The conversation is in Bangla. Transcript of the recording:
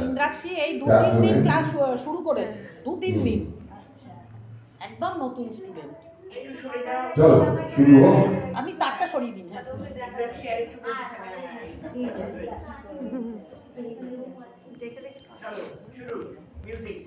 ইন্দ্রাক্ষী এই 2-3 দিন ক্লাস শুরু করেছে, 2-3 দিন একদম নতুন স্টুডেন্ট। চলো শুরু হোক। আমি তারটা সরিয়ে দিন। হ্যাঁ চলো শুরু মিউজিক।